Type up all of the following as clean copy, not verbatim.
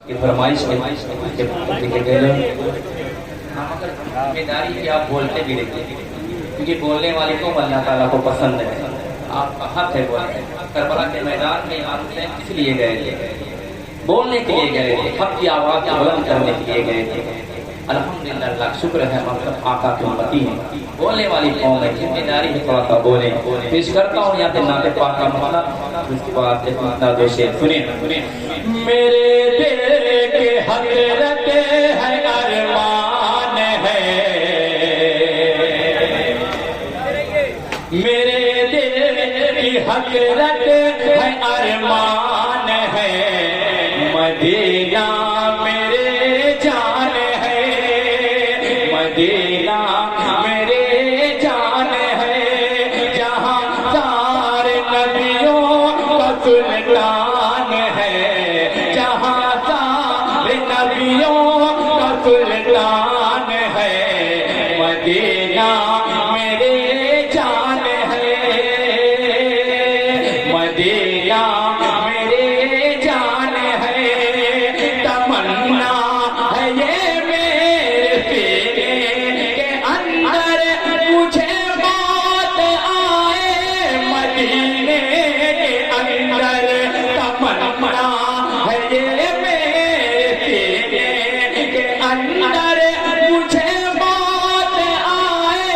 کی فرمائش کے ہم اگر ذمہ داری کہ آپ بولتے بھی رہتے کیونکہ بولنے والے کو اللہ تعالیٰ کو پسند ہے، آپ کا حق ہے بولنے۔ کربلا کے میدان میں امام حسین کس لیے گئے تھے؟ بولنے کے لیے گئے تھے، حق کی آواز کو بلند کرنے کے لیے گئے تھے۔ الحمدللہ، اللہ کا شکر ہے ہم سب آقا کے امتی ہیں، بولنے والی قوم ہے، ذمہ داری ہے تھوڑا سا بولیں۔ پیش کرتا ہوں یہاں پہ نعت پاک کا مسئلہ، اس کے بعد ایک مسئلہ دو شعر سنیں۔ میرے دل کے حضرت ہے ارمان ہے، میرے دل کی حضرت ہے ارمان ہے، مدینہ میرے جان ہے، مدینہ میرے جان ہے، جہاں سارے نبیوں کا سلطان ہے، جہاں سارے نبیوں کا سلطان ہے، مدینہ میرے جان ہے، مدینہ میرے جان ہے، تمنا ہے یہ میرے سینے کے اندر، مجھے بات آئے مدینے کے اندر، تمنا ہے یہ میرے سینے کے اندر، مجھے بات آئے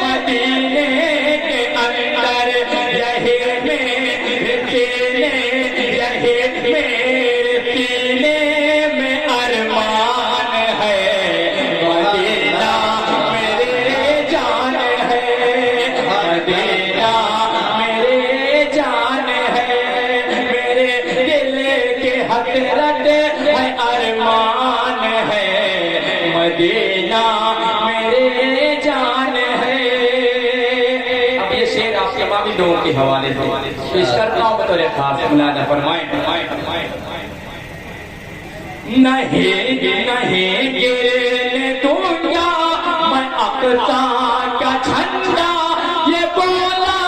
مدینے کے اندر، یہی میرے سینے، یہی میرے سینے میں ارمان ہے، مدینہ میرے جان ہے، مدینہ میرے جان ہے، میرے دل کے حضرت ہے ارمان ہے، مدینہ میرے جان ہے۔ اب یہ شعر آپ کے باقی لوگوں کے حوالے سے پیش کرتا ہوں بطور خاص، ملاحظہ فرمائیں۔ نہیں نہیں گرنے دوں گا میں اقصیٰ کا جھنڈا، یہ بولا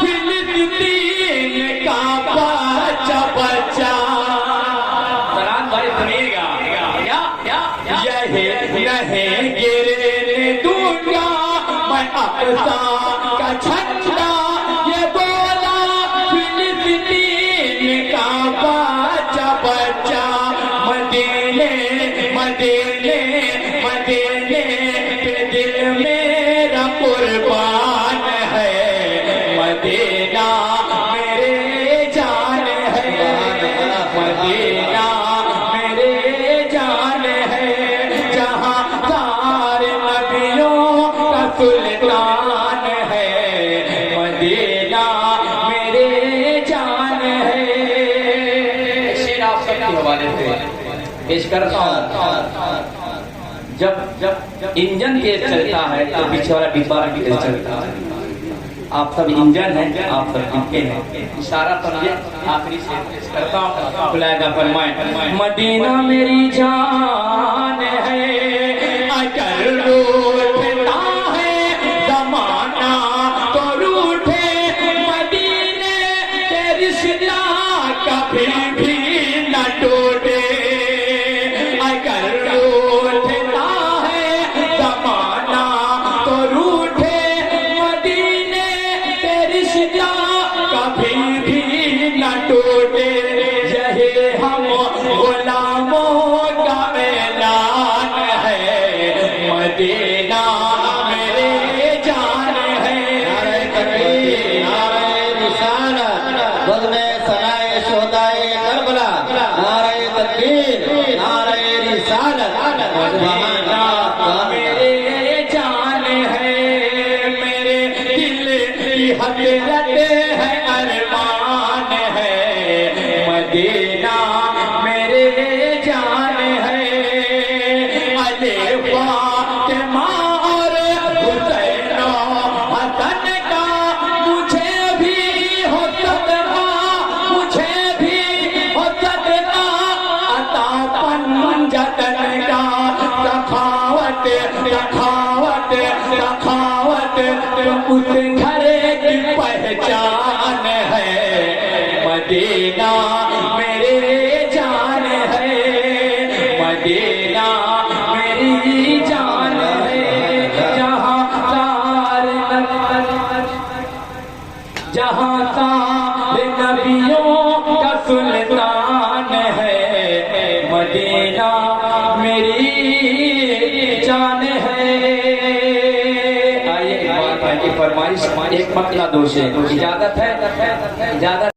فلسطین کا بچہ بچہ، سلام بھائی سنیے گا، یہی نہیں گرنے دوں گا میں اقصیٰ کا جھنڈا، یہ بولا فلسطین کا بچہ بچہ، مدینے مدینے مدینے پہ دل میرا قربان ہے، مدینہ میرے جان ہے، مدینہ میرے جان ہے، جہاں سارے نبیوں کا سلطان ہے، مدینہ میرے جان ہے۔ شعر آپ سب کے حوالے سے پیش کرتا ہوں۔ جب انجن تیز چلتا ہے تو پیچھے والا ڈبہ بھی تیز چلتا ہے، آپ سب انجن ہیں، آپ سب ڈبے ہیں، اشارہ سمجھے۔ آخری شعر پیش کرتا ہوں، ملاحظہ فرمائیں۔ مدینہ میری جان ہے، اگر روٹھتا ہے زمانہ تو روٹھے، مدینے کے رشتہ کبھی بھی نہ ٹوٹے، اگر روٹھتا ہے زمانہ تو روٹھے، مدینے کے رشتہ کبھی بھی نہ ٹوٹے، یہی ہم غلاموں کا اعلان ہے، مدینہ میرے جان ہے۔ نعرہ تکبیر، نعرہ رسالت، بزم ثنائے شہدائے کربلا، نعرہ تکبیر، نعرہ رسالت، مدینہ میرے جان ہے، میرے دل کی حضرت ہے ارمان ہے، مدینہ میرے جان ہے، الف فاطمہ اور حسین و حسن کا مجھے بھی ہو صدقہ، مجھے بھی ہو صدقہ، عطا پنجتن کا، سخاوت سخاوت سخاوت اس گھر کی پہچان ہے، مدینہ میرے جان ہے، ایک بات ہے کہ فرمائش ایک مطلب دوش ہے، اجازت ہے؟ اجازت